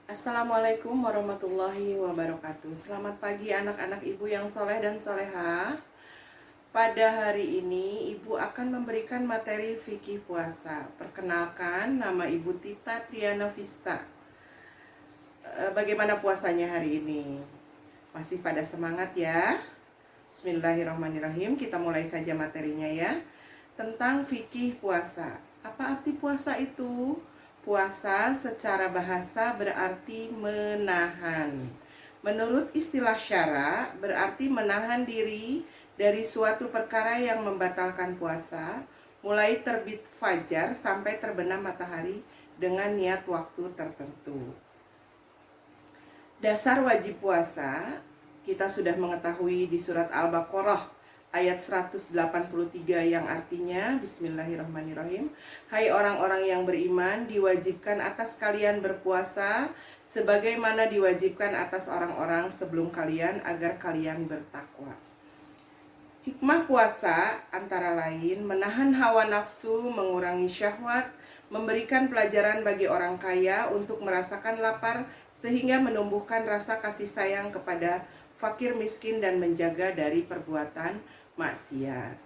Assalamualaikum warahmatullahi wabarakatuh. Selamat pagi anak-anak ibu yang soleh dan soleha. Pada hari ini ibu akan memberikan materi fikih puasa. Perkenalkan, nama ibu Tita Triana Vista. Bagaimana puasanya hari ini? Masih pada semangat ya? Bismillahirrahmanirrahim. Kita mulai saja materinya ya. Tentang fikih puasa. Apa arti puasa itu? Puasa secara bahasa berarti menahan. Menurut istilah syara, berarti menahan diri dari suatu perkara yang membatalkan puasa, mulai terbit fajar sampai terbenam matahari dengan niat waktu tertentu. Dasar wajib puasa, kita sudah mengetahui di surat Al-Baqarah ayat 183 yang artinya Bismillahirrahmanirrahim. Hai orang-orang yang beriman, diwajibkan atas kalian berpuasa sebagaimana diwajibkan atas orang-orang sebelum kalian agar kalian bertakwa. Hikmah puasa antara lain menahan hawa nafsu, mengurangi syahwat, memberikan pelajaran bagi orang kaya untuk merasakan lapar sehingga menumbuhkan rasa kasih sayang kepada fakir miskin dan menjaga dari perbuatan maksiat.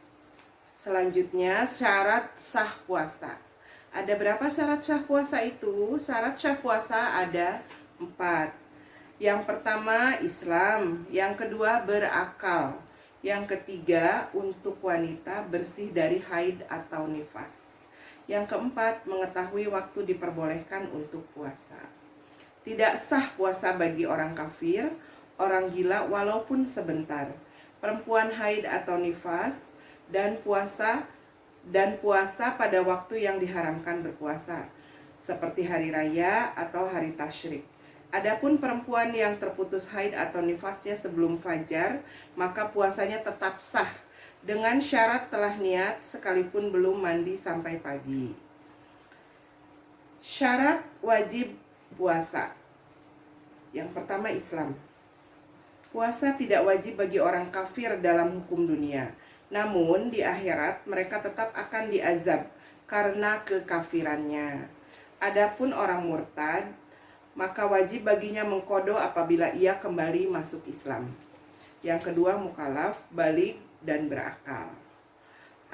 Selanjutnya, syarat sah puasa. Ada berapa syarat sah puasa itu? Syarat sah puasa ada 4. Yang pertama Islam, yang kedua berakal, yang ketiga untuk wanita bersih dari haid atau nifas, yang keempat mengetahui waktu diperbolehkan untuk puasa. Tidak sah puasa bagi orang kafir, orang gila walaupun sebentar, perempuan haid atau nifas, dan puasa pada waktu yang diharamkan berpuasa, seperti hari raya atau hari tasyrik. Adapun perempuan yang terputus haid atau nifasnya sebelum fajar, maka puasanya tetap sah dengan syarat telah niat sekalipun belum mandi sampai pagi. Syarat wajib puasa. Yang pertama Islam. Puasa tidak wajib bagi orang kafir dalam hukum dunia. Namun di akhirat mereka tetap akan diazab karena kekafirannya. Adapun orang murtad, maka wajib baginya mengqadha apabila ia kembali masuk Islam. Yang kedua mukallaf, balik dan berakal.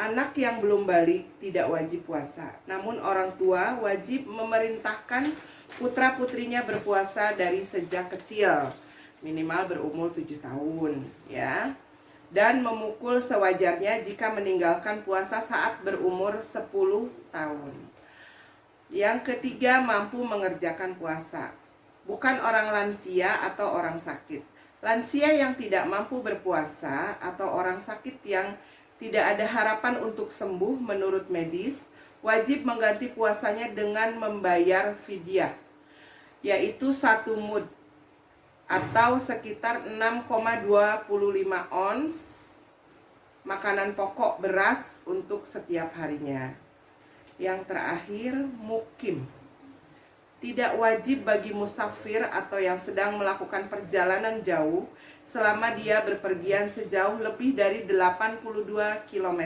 Anak yang belum balik tidak wajib puasa. Namun orang tua wajib memerintahkan putra-putrinya berpuasa dari sejak kecil, minimal berumur 7 tahun ya, dan memukul sewajarnya jika meninggalkan puasa saat berumur 10 tahun. Yang ketiga mampu mengerjakan puasa, bukan orang lansia atau orang sakit. Lansia yang tidak mampu berpuasa atau orang sakit yang tidak ada harapan untuk sembuh menurut medis wajib mengganti puasanya dengan membayar fidyah, yaitu 1 mud atau sekitar 6,25 ons makanan pokok beras untuk setiap harinya. Yang terakhir, mukim. Tidak wajib bagi musafir atau yang sedang melakukan perjalanan jauh selama dia berpergian sejauh lebih dari 82 km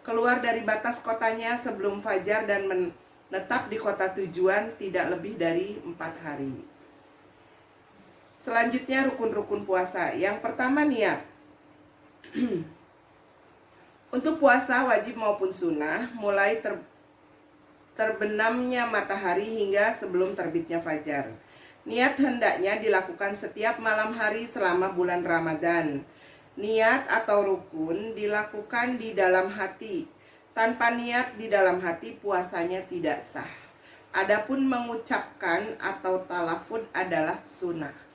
keluar dari batas kotanya sebelum fajar dan menetap di kota tujuan tidak lebih dari 4 hari. Selanjutnya rukun-rukun puasa. Yang pertama niat. Untuk puasa wajib maupun sunnah mulai terbenamnya matahari hingga sebelum terbitnya fajar. Niat hendaknya dilakukan setiap malam hari selama bulan Ramadan. Niat atau rukun dilakukan di dalam hati. Tanpa niat di dalam hati puasanya tidak sah. Adapun mengucapkan atau talafud adalah sunnah.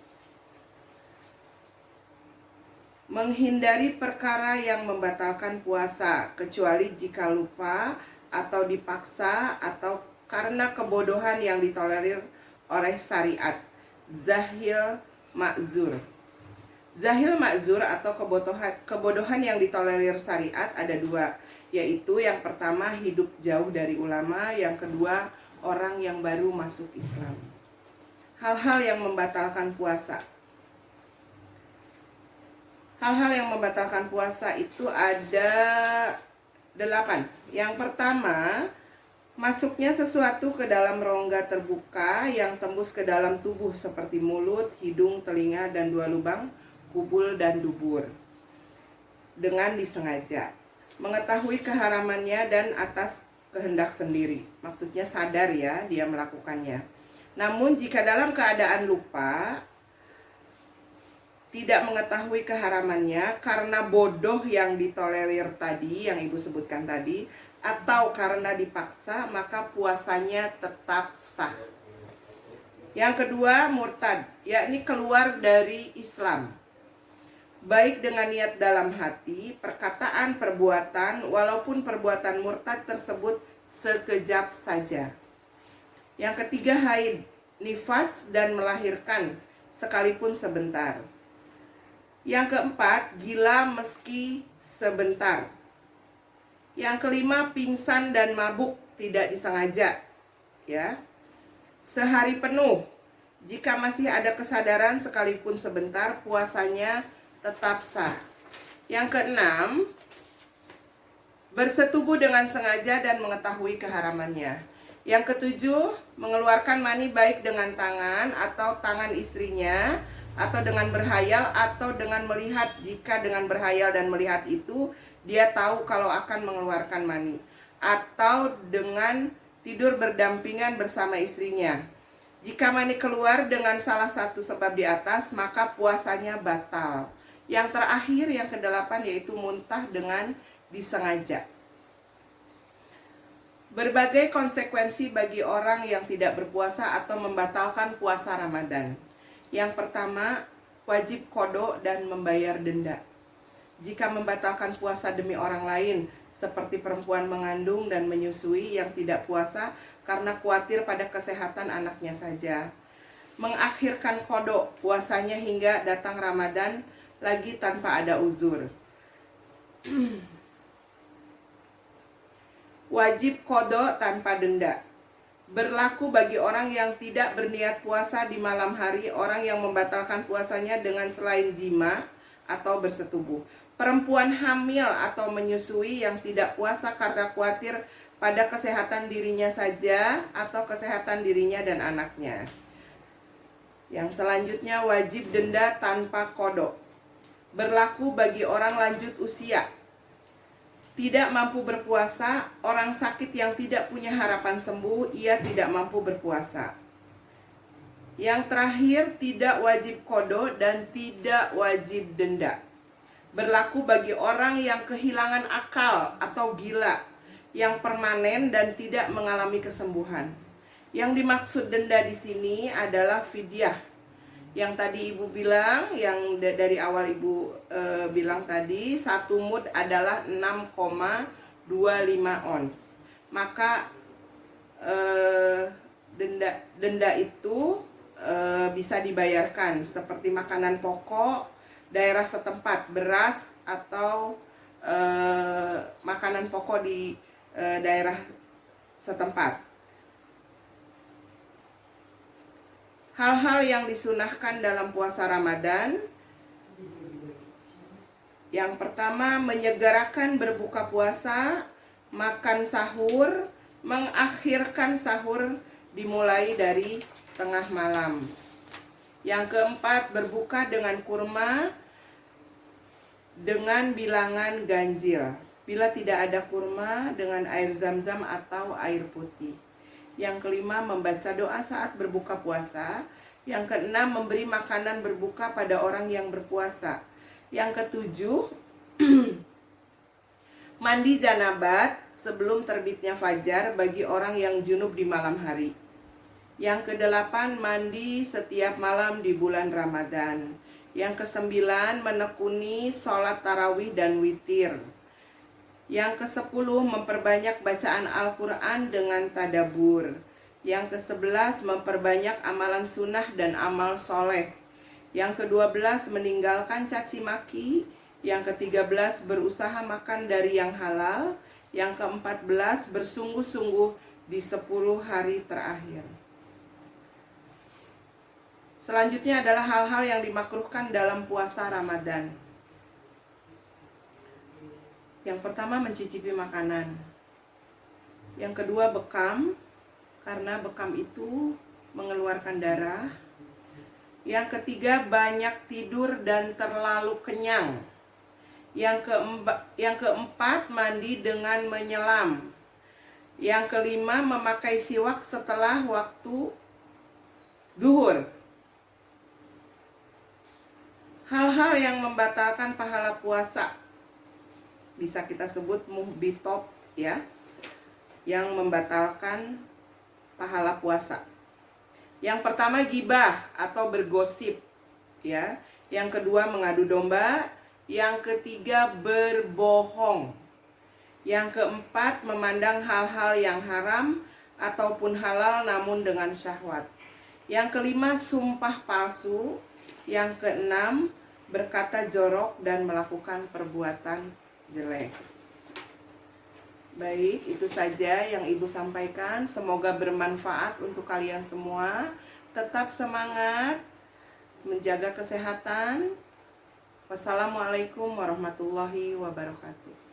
Menghindari perkara yang membatalkan puasa, kecuali jika lupa atau dipaksa atau karena kebodohan yang ditolerir oleh syariat. Zahil ma'zur. Zahil ma'zur atau kebodohan yang ditolerir syariat ada 2, yaitu yang pertama hidup jauh dari ulama, yang kedua orang yang baru masuk Islam. Hal-hal yang membatalkan puasa. Hal-hal yang membatalkan puasa itu ada 8. Yang pertama, Masuknya sesuatu ke dalam rongga terbuka yang tembus ke dalam tubuh seperti mulut, hidung, telinga, dan 2 lubang, kubul dan dubur. Dengan disengaja. Mengetahui keharamannya dan atas kehendak sendiri. Maksudnya sadar ya dia melakukannya. Namun jika dalam keadaan lupa, tidak mengetahui keharamannya karena bodoh yang ditolerir tadi, yang Ibu sebutkan tadi, atau karena dipaksa, maka puasanya tetap sah. Yang kedua, murtad, yakni keluar dari Islam. Baik dengan niat dalam hati, perkataan, perbuatan, walaupun perbuatan murtad tersebut sekejap saja. Yang ketiga, haid, nifas, dan melahirkan sekalipun sebentar. Yang keempat, gila meski sebentar. Yang kelima, pingsan dan mabuk tidak disengaja, ya. Sehari penuh, jika masih ada kesadaran sekalipun sebentar, puasanya tetap sah. Yang keenam, bersetubuh dengan sengaja dan mengetahui keharamannya. Yang ketujuh, mengeluarkan mani baik dengan tangan atau tangan istrinya, atau dengan berhayal, atau dengan melihat. Jika dengan berhayal dan melihat itu, dia tahu kalau akan mengeluarkan mani. Atau dengan tidur berdampingan bersama istrinya. Jika mani keluar dengan salah satu sebab di atas, maka puasanya batal. Yang terakhir, yang kedelapan, yaitu muntah dengan disengaja. Berbagai konsekuensi bagi orang yang tidak berpuasa atau membatalkan puasa Ramadan. Yang pertama, wajib qadha dan membayar denda. Jika membatalkan puasa demi orang lain, seperti perempuan mengandung dan menyusui yang tidak puasa karena khawatir pada kesehatan anaknya saja. Mengakhirkan qadha puasanya hingga datang Ramadan lagi tanpa ada uzur. Wajib qadha tanpa denda. Berlaku bagi orang yang tidak berniat puasa di malam hari, orang yang membatalkan puasanya dengan selain jima atau bersetubuh. Perempuan hamil atau menyusui yang tidak puasa karena khawatir pada kesehatan dirinya saja atau kesehatan dirinya dan anaknya. Yang selanjutnya, wajib denda tanpa qadha. Berlaku bagi orang lanjut usia, tidak mampu berpuasa, orang sakit yang tidak punya harapan sembuh, ia tidak mampu berpuasa. Yang terakhir, tidak wajib qadha dan tidak wajib denda. Berlaku bagi orang yang kehilangan akal atau gila, yang permanen dan tidak mengalami kesembuhan. Yang dimaksud denda di sini adalah fidyah. Yang tadi Ibu bilang, yang dari awal Ibu bilang tadi, 1 mud adalah 6,25 ons. Maka denda itu bisa dibayarkan seperti makanan pokok daerah setempat, beras atau makanan pokok di daerah setempat. Hal-hal yang disunahkan dalam puasa Ramadan. Yang pertama, menyegerakan berbuka puasa, makan sahur, mengakhirkan sahur dimulai dari tengah malam. Yang keempat, berbuka dengan kurma dengan bilangan ganjil. Bila tidak ada kurma, dengan air zam-zam atau air putih. Yang kelima, membaca doa saat berbuka puasa. Yang keenam, memberi makanan berbuka pada orang yang berpuasa. Yang ketujuh, mandi janabat sebelum terbitnya fajar bagi orang yang junub di malam hari. Yang kedelapan, mandi setiap malam di bulan Ramadan. Yang kesembilan, menekuni sholat tarawih dan witir. Yang ke-10, memperbanyak bacaan Al-Quran dengan tadabur. Yang ke-11, memperbanyak amalan sunnah dan amal soleh. Yang ke-12, meninggalkan caci maki. Yang ke-13, berusaha makan dari yang halal. Yang ke-14, bersungguh-sungguh di 10 hari terakhir. Selanjutnya adalah hal-hal yang dimakruhkan dalam puasa Ramadan. Yang pertama, mencicipi makanan. Yang kedua bekam, karena bekam itu mengeluarkan darah. Yang ketiga banyak tidur dan terlalu kenyang. Yang keempat mandi dengan menyelam. Yang kelima memakai siwak setelah waktu zuhur. Hal-hal yang membatalkan pahala puasa bisa kita sebut muhbitot, ya, yang membatalkan pahala puasa. Yang pertama gibah atau bergosip, ya. Yang kedua mengadu domba. Yang ketiga berbohong. Yang keempat memandang hal-hal yang haram ataupun halal namun dengan syahwat. Yang kelima sumpah palsu. Yang keenam berkata jorok dan melakukan perbuatan jelek. Baik, itu saja yang Ibu sampaikan. Semoga bermanfaat untuk kalian semua. Tetap semangat, menjaga kesehatan. Wassalamualaikum warahmatullahi wabarakatuh.